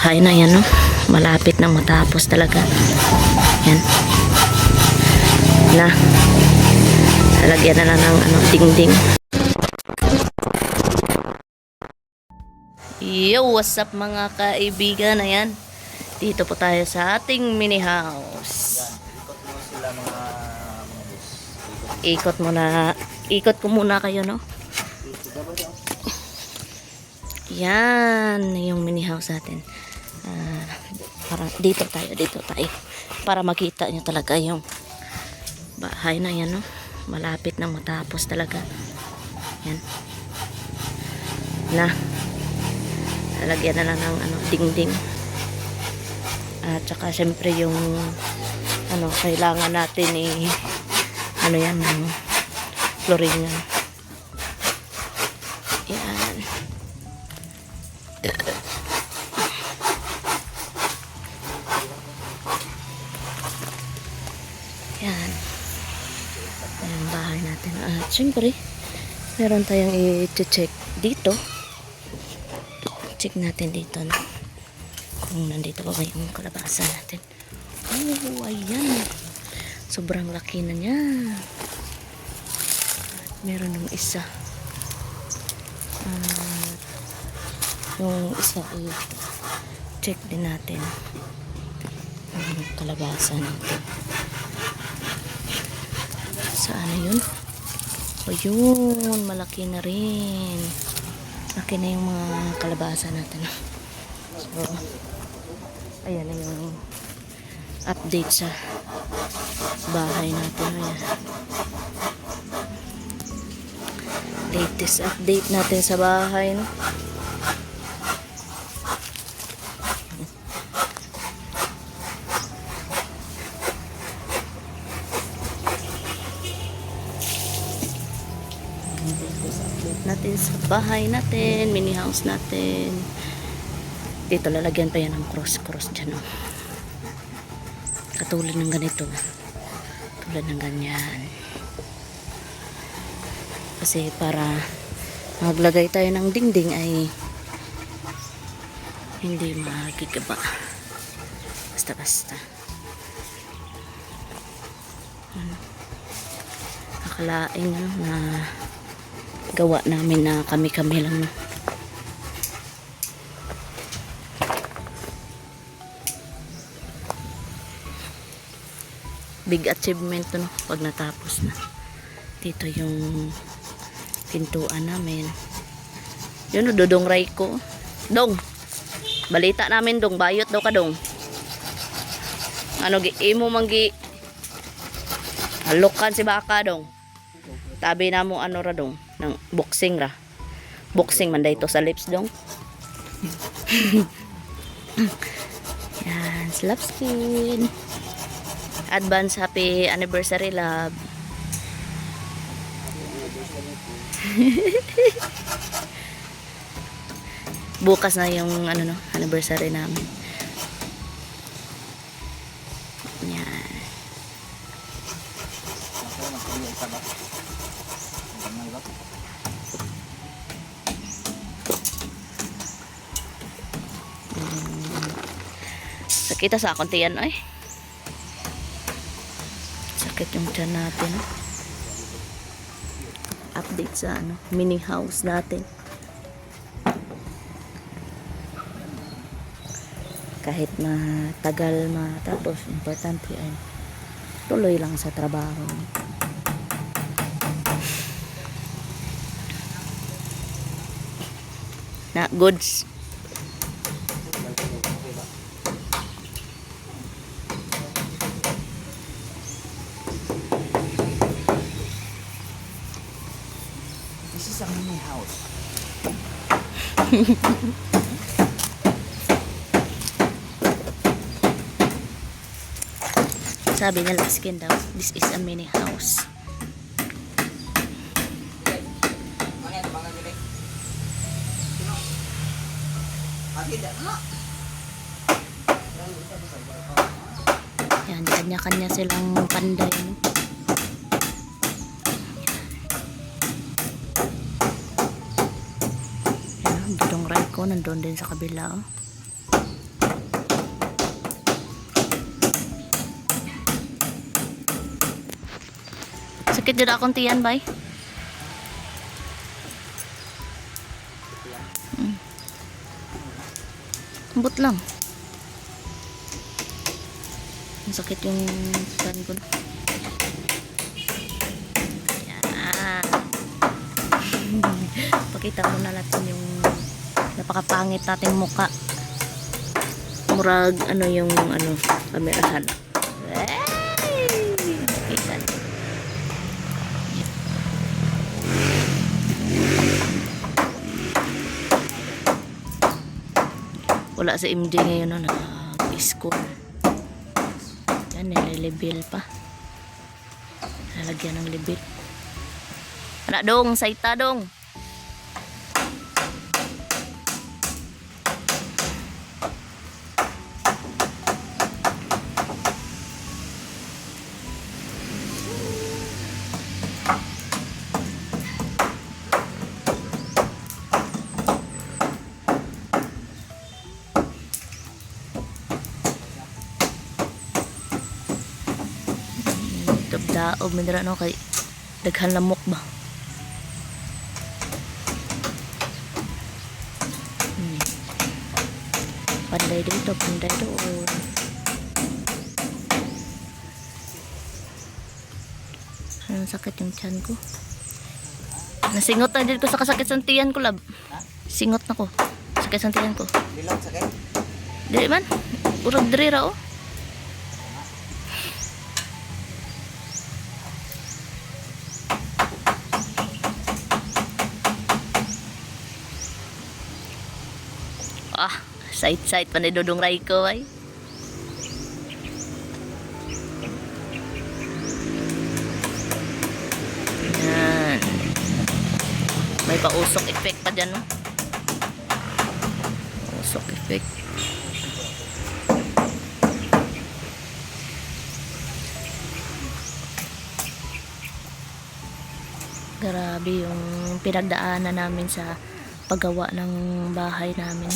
bahay na yan, no? Malapit na matapos talaga. Yan. Na. Lalagyan na lang ng dingding. Yo, what's up mga kaibigan? Ayan. Dito po tayo sa ating mini house. Ikot muna. Ikot ko muna kayo, no? Yan, yung mini house natin. Para dito tayo. Para makita nyo talaga yung bahay na yan, no? Malapit na matapos talaga. Yan. Na. Lalagyan na lang ng dingding. At saka syempre yung kailangan natin yan ng flooring. Yan. Yan. Yung bahay natin. At syempre meron tayong i-check dito. Check natin dito, no? Kung nandito pa ba yung kalabasa natin. Oh, ayan. Sobrang laki na niya. At meron ng isa. Yung isa check din natin yung kalabasa natin. Saan na yun? O yun, malaki na rin. Laki na yung mga kalabasa natin. So, ayan na yung update sa bahay natin. Ayan. Latest update natin sa bahay, no? Natin sa bahay natin, mini house natin. Dito lalagyan pa yan ng cross dyan, no? Katulad ng ganito, tulad ng ganyan, kasi para maglagay tayo ng dingding ay hindi magigaba basta akalain na gawa namin na kami lang, no? Big achievement to, no? Pag natapos na. Dito yung pintuan namin. Yun, Dodong Raiko. Dong, balita namin, Dong, bayot daw ka, Dong. Imo manggi halukan si baka, Dong. Tabi na mo ra, Dong, ng boxing ra. Boxing man dito sa lips, Dong. Yan, slap skin. Advance happy anniversary, love. Bukas na yung anniversary namin. Yan. Sakita sa kontiyan, ay. Sakit yung tiyan natin. Update sa mini house natin. Kahit matagal matapos, importante ay tuloy lang sa trabaho. Na goods. This is a mini house. Sabi nila skin daw, this is a mini house. Yan, kanya-kanya silang panday, no? Yan, Dodong Raiko nandun din sa kabila, oh. Sakit dito akong tiyan, bay. Ambot lang. Ang sakit yung tiyan ko. Yan. Pakita mo na natin yung napakapangit nating muka. Murag, ano yung, kamerahan. Kita. Wala sa MJ ngayon, no, nag-school. Yan, nililibel pa. Lalagyan ng libel. Anak dong, saita dong. Daob mindra no kay daghan lamok ba. Panday dito, panday doon. Anong sakit yung tiyan ko? Nasingot na dito sa kasakit sa tiyan ko, lab. Singot na ko. Sakit sa tiyan ko. Bilang sakit? Dili man. Urag diri ra oh. Side pa ni Dodong Raiko ay. Yan. May pausok effect pa dyan, no? Usok effect. Grabe yung pinagdaanan namin sa paggawa ng bahay namin.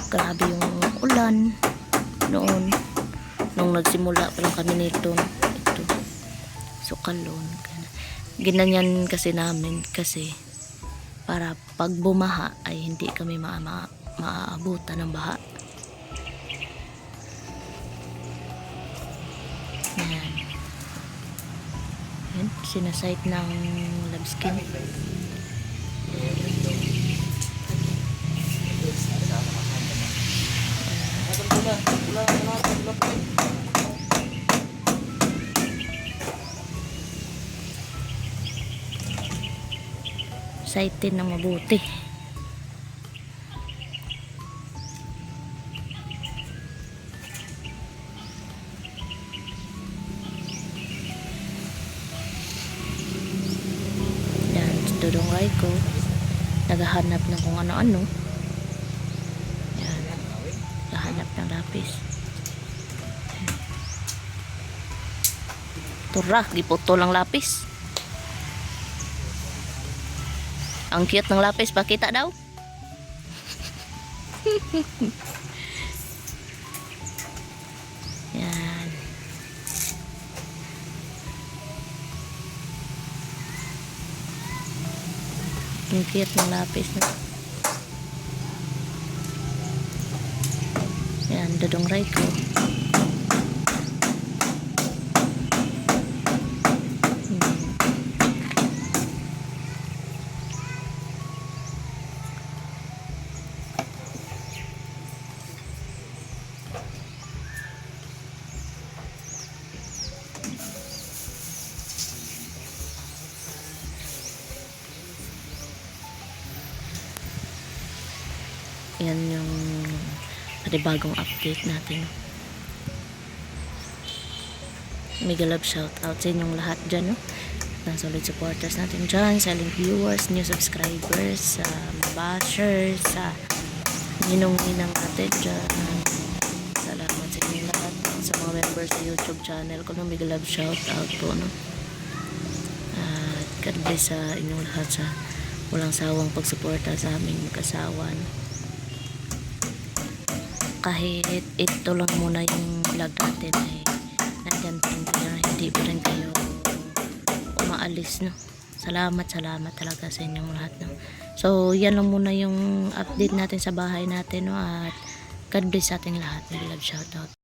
Grabe yung ulan noon nung nagsimula pa lang kami nito ito sukalon. Ginanyan kasi namin kasi para pag bumaha ay hindi kami maaabutan ng baha. Yan. Yan, sinasite ng labskin. Excited na mabuti. Yan, Dodong Raiko naghahanap ng kung ano-ano. Yan, naghahanap ng lapis. Tura, giputo lang lapis. Ang cute ng lapis, pakita daw. Yan. Ang cute ng lapis. Yan, Dodong Raiko. Yan yung bagong update natin. Mega love shout out sa inyong lahat dyan, no? Ng solid supporters natin dyan, silent viewers, new subscribers, bashers, ninong-ninang natin dyan. Salamat sa inyong lahat. Sa mga members sa YouTube channel ko, no? Mega love shout out po, no? At God bless sa inyong lahat sa walang sawang pagsuporta sa aming magkasawa, no? Kahit ito lang muna yung vlog natin ay nandyan bless, no. Salamat talaga sa inyong lahat, no. So, yan lang muna yung update natin sa bahay natin, no. At God bless sa ating lahat. Love shoutout.